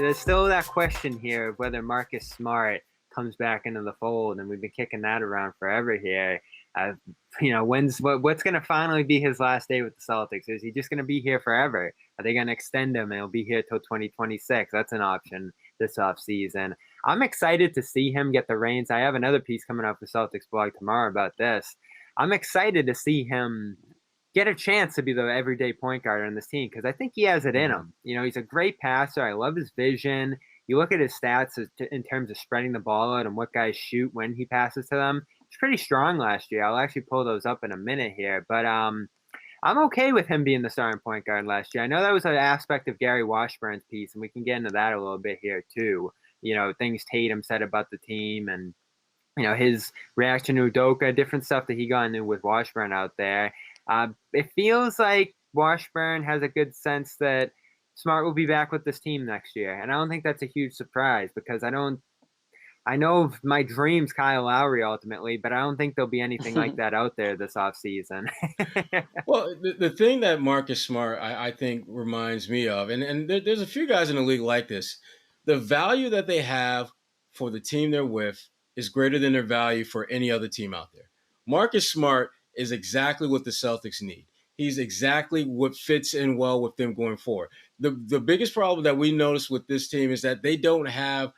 there's still that question here of whether Marcus Smart comes back into the fold, and we've been kicking that around forever here. What's going to finally be his last day with the Celtics? Is he just going to be here forever? Are they going to extend him and he'll be here till 2026? That's an option this offseason. I'm excited to see him get the reins. I have another piece coming up for Celtics blog tomorrow about this. I'm excited to see him get a chance to be the everyday point guard on this team because I think he has it in him. He's a great passer. I love his vision. You look at his stats in terms of spreading the ball out and what guys shoot when he passes to them. It's pretty strong last year. I'll actually pull those up in a minute here. But I'm okay with him being the starting point guard last year. I know that was an aspect of Gary Washburn's piece, and we can get into that a little bit here too. Things Tatum said about the team and, his reaction to Udoka, different stuff that he got into with Washburn out there. It feels like Washburn has a good sense that Smart will be back with this team next year. And I don't think that's a huge surprise because I know my dream's Kyle Lowry ultimately, but I don't think there'll be anything like that out there this offseason. Well, the thing that Marcus Smart, I think, reminds me of, and there's a few guys in the league like this, the value that they have for the team they're with is greater than their value for any other team out there. Marcus Smart is exactly what the Celtics need. He's exactly what fits in well with them going forward. The biggest problem that we notice with this team is that they don't have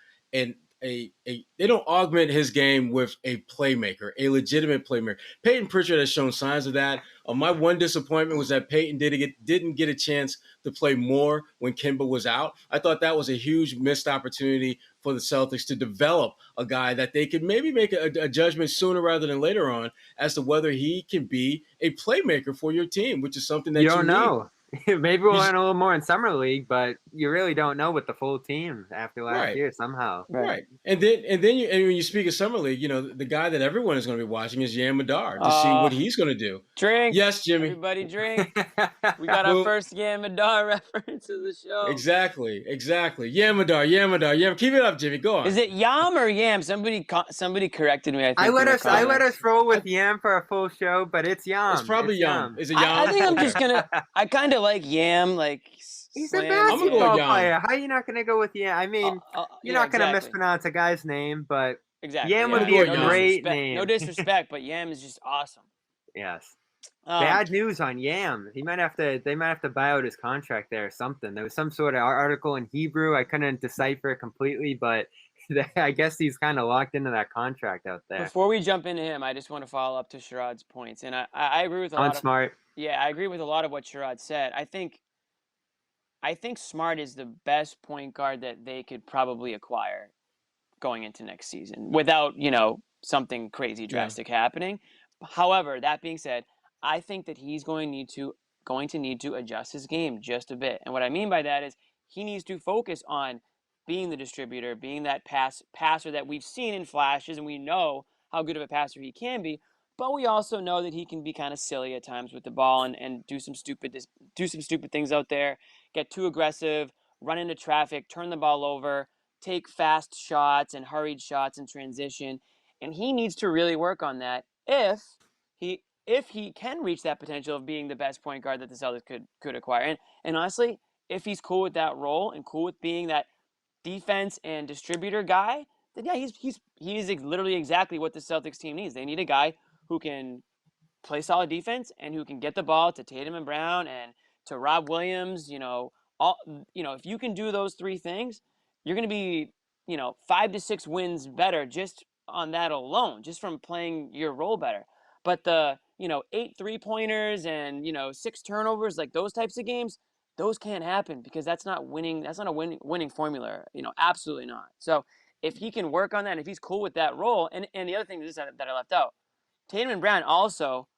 they don't augment his game with a playmaker, a legitimate playmaker. Peyton Pritchard has shown signs of that. My one disappointment was that Peyton didn't get a chance to play more when Kemba was out. I thought that was a huge missed opportunity for the Celtics to develop a guy that they could maybe make a judgment sooner rather than later on as to whether he can be a playmaker for your team, which is something that you don't know. need. Maybe we'll learn a little more in Summer League, but you really don't know with the full team after last year somehow. Right. And then when you speak of Summer League, the guy that everyone is going to be watching is Yam Madar to see what he's going to do. Drink. Yes, Jimmy. Everybody drink. We got our first Yam Madar reference of the show. Exactly. Yam Madar. Keep it up, Jimmy. Go on. Is it Yam or Yam? Somebody corrected me. I let us roll with Yam for a full show, but it's Yam. It's probably Yam. Is it Yam? I think I'm just gonna. I kind of like Yam. Like he's a basketball player. How are you not gonna go with Yam? I mean, you're not gonna mispronounce a guy's name, but Yam would be a great name. No disrespect, but Yam is just awesome. Yes. Bad news on Yam. They might have to buy out his contract there or something. There was some sort of article in Hebrew. I couldn't decipher it completely, but I guess he's kind of locked into that contract out there. Before we jump into him, I just want to follow up to Sherrod's points, and I agree with a lot. Smart. Yeah, I agree with a lot of what Sherrod said. I think Smart is the best point guard that they could probably acquire going into next season without, something crazy drastic happening. However, that being said, I think that he's going to need to adjust his game just a bit. And what I mean by that is he needs to focus on being the distributor, being that passer that we've seen in flashes, and we know how good of a passer he can be. But we also know that he can be kind of silly at times with the ball and do some stupid things out there, get too aggressive, run into traffic, turn the ball over, take fast shots and hurried shots in transition. And he needs to really work on that if he can reach that potential of being the best point guard that the Celtics could acquire. And honestly, if he's cool with that role and cool with being that defense and distributor guy, then yeah, he's literally exactly what the Celtics team needs. They need a guy who can play solid defense and who can get the ball to Tatum and Brown and to Rob Williams. If you can do those three things, you're going to be 5 to 6 wins better just on that alone, just from playing your role better. But the 8 3-pointers and 6 turnovers, like those types of games, those can't happen because that's not winning. That's not a winning formula. Absolutely not. So if he can work on that, and if he's cool with that role, and the other thing that I left out, Tatum and Brown also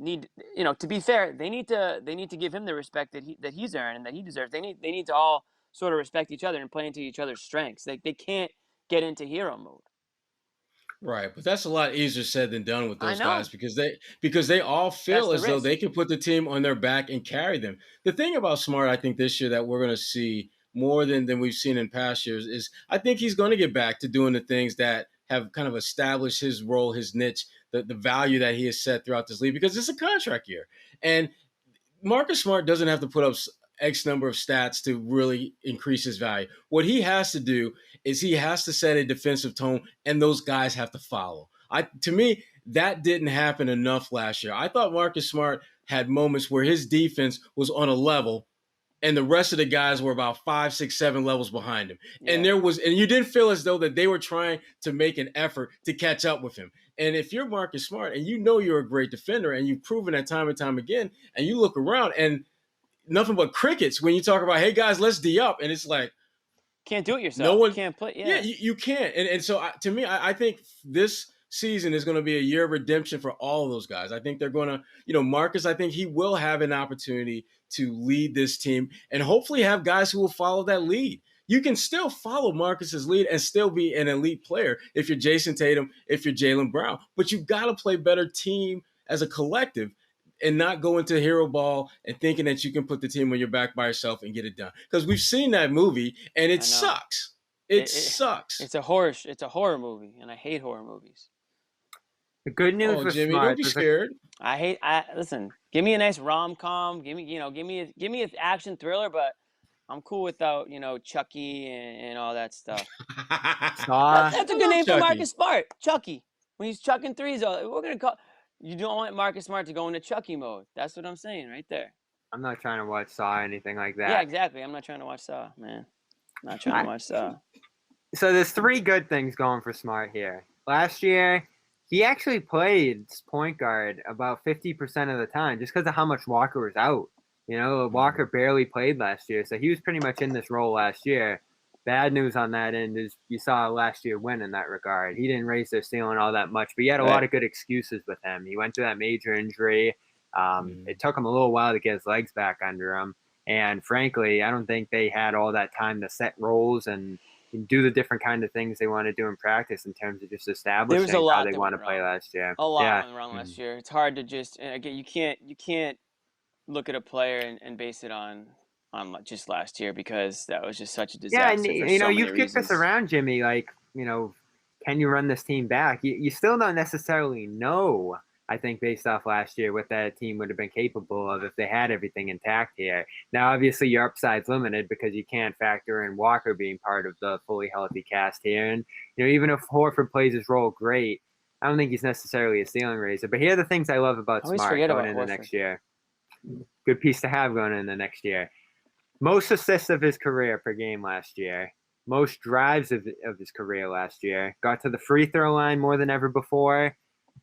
need, to be fair, they need to give him the respect that he's earned and that he deserves. They need to all sort of respect each other and play into each other's strengths. They can't get into hero mode. Right, but that's a lot easier said than done with those guys because they all feel as though they can put the team on their back and carry them. The thing about Smart, I think this year that we're going to see more than we've seen in past years is I think he's going to get back to doing the things that have kind of established his role, his niche, the value that he has set throughout this league because it's a contract year. And Marcus Smart doesn't have to put up X number of stats to really increase his value. What he has to do is he has to set a defensive tone, and those guys have to follow. To me, that didn't happen enough last year. I thought Marcus Smart had moments where his defense was on a level and the rest of the guys were about 5, 6, 7 levels behind him. Yeah. And you didn't feel as though that they were trying to make an effort to catch up with him. And if you're Marcus Smart and you know you're a great defender and you've proven that time and time again, and you look around and nothing but crickets when you talk about, hey guys, let's D up. And it's like, can't do it yourself. No one can't play. Yeah, you can't. And so to me, I think this season is going to be a year of redemption for all of those guys. I think they're going to, Marcus, I think he will have an opportunity to lead this team and hopefully have guys who will follow that lead. You can still follow Marcus's lead and still be an elite player if you're Jason Tatum, if you're Jaylen Brown, but you've got to play better team as a collective and not go into hero ball and thinking that you can put the team on your back by yourself and get it done. Because we've seen that movie and it sucks. It sucks. It's a horror movie, and I hate horror movies. The good news with Jimmy, Smart, don't be scared. Listen, give me a nice rom-com, give me an action thriller, but I'm cool without, Chucky and all that stuff. That's a good name for Marcus Smart. Chucky. When he's chucking threes, we're going to call. You don't want Marcus Smart to go into Chucky mode. That's what I'm saying right there. I'm not trying to watch Saw or anything like that. Yeah, exactly. I'm not trying to watch Saw, man. Not trying to watch Saw. So there's 3 good things going for Smart here. Last year, he actually played point guard about 50% of the time just because of how much Walker was out. Walker barely played last year, so he was pretty much in this role last year. Bad news on that end is you saw last year win in that regard. He didn't raise their ceiling all that much, but he had a lot of good excuses with him. He went through that major injury. It took him a little while to get his legs back under him. And frankly, I don't think they had all that time to set roles and do the different kind of things they want to do in practice in terms of just establishing how they want to play last year. A lot went wrong last year. It's hard to just, again, you can't look at a player and base it on just last year because that was just such a disaster. Yeah, and you've kicked this around, Jimmy. Like, can you run this team back? You still don't necessarily know. I think based off last year, what that team would have been capable of if they had everything intact here. Now, obviously, your upside's limited because you can't factor in Walker being part of the fully healthy cast here. And, even if Horford plays his role great, I don't think he's necessarily a ceiling raiser. But here are the things I love about Smart going into next year. Good piece to have going into next year. Most assists of his career per game last year. Most drives of his career last year. Got to the free throw line more than ever before.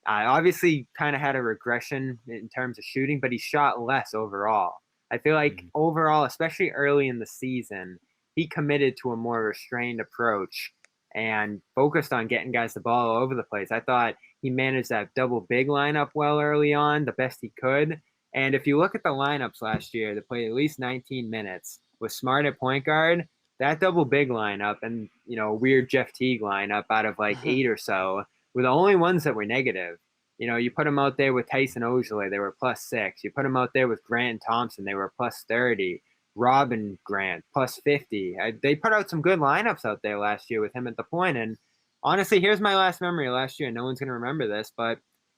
Obviously kind of had a regression in terms of shooting, but he shot less overall. I feel like overall, especially early in the season, he committed to a more restrained approach and focused on getting guys the ball all over the place. I thought he managed that double big lineup well early on, the best he could. And if you look at the lineups last year, they played at least 19 minutes with Smart at point guard. That double big lineup and, a weird Jeff Teague lineup out of like 8 or so were the only ones that were negative. You put them out there with Tyson Ojale, they were +6. You put them out there with Grant and Thompson, they were +30. Robin Grant, +50. They put out some good lineups out there last year with him at the point. And honestly, here's my last memory of last year. No one's going to remember this, but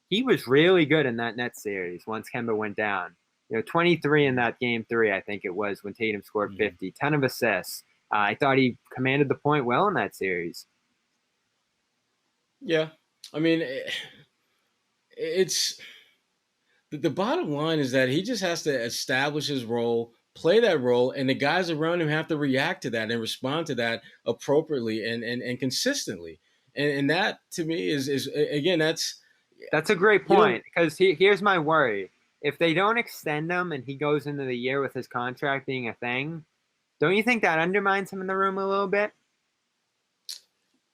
he was really good in that Nets series once Kemba went down. 23 in that game 3, I think it was, when Tatum scored 50, 10 of assists. I thought he commanded the point well in that series. Yeah. I mean, it's the bottom line is that he just has to establish his role, play that role, and the guys around him have to react to that and respond to that appropriately and consistently. And that, to me, is again, that's a great point because here's my worry. If they don't extend him and he goes into the year with his contract being a thing, don't you think that undermines him in the room a little bit?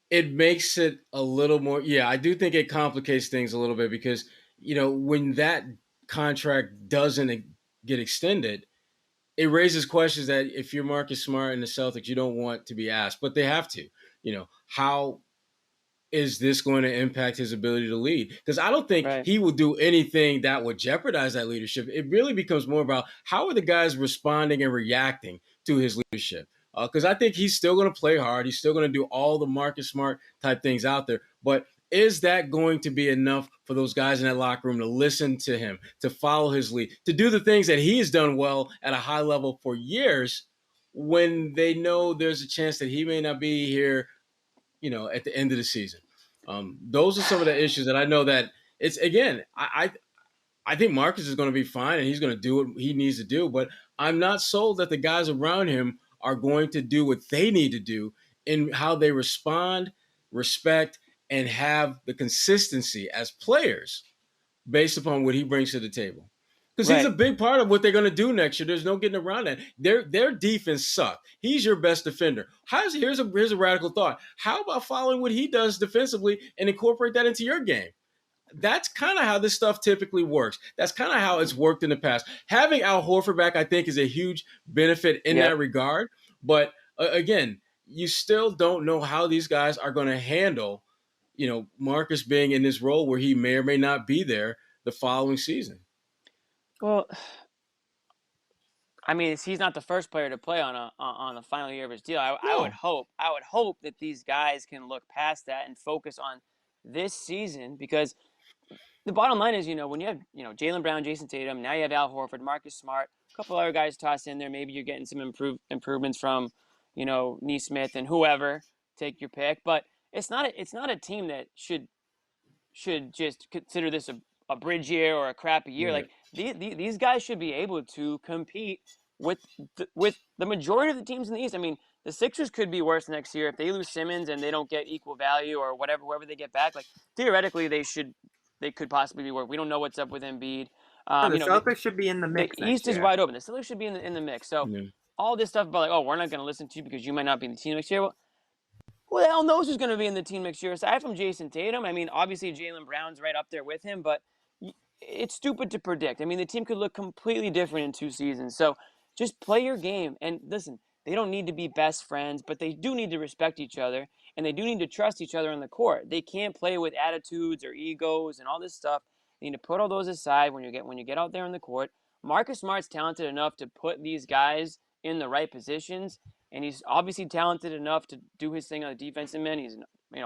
It makes it a little more. Yeah, I do think it complicates things a little bit because, when that contract doesn't get extended, it raises questions that if you're Marcus Smart and the Celtics, you don't want to be asked, but they have to. How is this going to impact his ability to lead? Because I don't think he will do anything that would jeopardize that leadership. It really becomes more about how are the guys responding and reacting to his leadership. Because I think he's still going to play hard. He's still going to do all the Marcus Smart type things out there. But Is that going to be enough for those guys in that locker room to listen to him, to follow his lead, to do the things that he has done well at a high level for years when they know there's a chance that he may not be here, at the end of the season? Those are some of the issues that I know that it's, again, I think Marcus is going to be fine and he's going to do what he needs to do, but I'm not sold that the guys around him are going to do what they need to do in how they respond, respect, and have the consistency as players based upon what he brings to the table. Because he's a big part of what they're going to do next year. There's no getting around that. Their defense sucked. He's your best defender. Here's a radical thought. How about following what he does defensively and incorporate that into your game? That's kind of how this stuff typically works. That's kind of how it's worked in the past. Having Al Horford back, I think, is a huge benefit in that regard. But again, you still don't know how these guys are going to handle, Marcus being in this role where he may or may not be there the following season. Well, I mean, he's not the first player to play on the final year of his deal. I would hope that these guys can look past that and focus on this season, because the bottom line is, when you have, Jaylen Brown, Jason Tatum, now you have Al Horford, Marcus Smart, a couple other guys tossed in there. Maybe you're getting some improvements from, Nesmith and whoever, take your pick. But it's not a team that should just consider this a bridge year or a crappy year. Like these guys should be able to compete with the majority of the teams in the East. I mean, the Sixers could be worse next year if they lose Simmons and they don't get equal value or whoever they get back. Like theoretically, they could possibly be worse. We don't know what's up with Embiid. The Celtics should be in the mix. The East is wide open. The Celtics should be in the mix. So all this stuff about we're not going to listen to you because you might not be in the team next year. Well, who the hell knows who's going to be in the team next year? Aside from Jason Tatum, I mean, obviously Jaylen Brown's right up there with him, but it's stupid to predict. I mean, the team could look completely different in 2 seasons. So just play your game. And listen, they don't need to be best friends, but they do need to respect each other, and they do need to trust each other on the court. They can't play with attitudes or egos and all this stuff. They need to put all those aside when you get out there on the court. Marcus Smart's talented enough to put these guys in the right positions, and he's obviously talented enough to do his thing on the defensive end. He's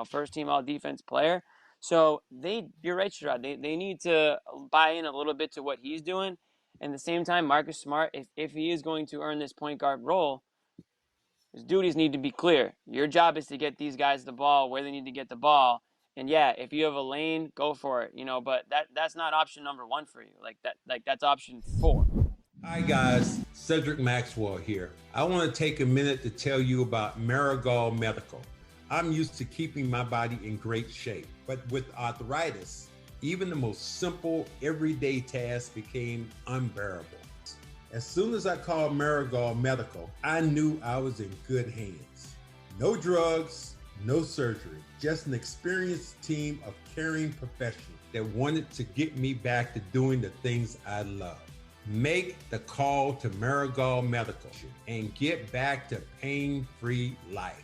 first team all defense player. So you're right, Sherrod. They need to buy in a little bit to what he's doing. And at the same time, Marcus Smart, if he is going to earn this point guard role, his duties need to be clear. Your job is to get these guys the ball where they need to get the ball. And if you have a lane, go for it. But that's not option number 1 for you. That's option 4. Hi guys, Cedric Maxwell here. I want to take a minute to tell you about Marigold Medical. I'm used to keeping my body in great shape, but with arthritis, even the most simple everyday tasks became unbearable. As soon as I called Marigold Medical, I knew I was in good hands. No drugs, no surgery, just an experienced team of caring professionals that wanted to get me back to doing the things I love. Make the call to Marigold Medical and get back to pain-free life.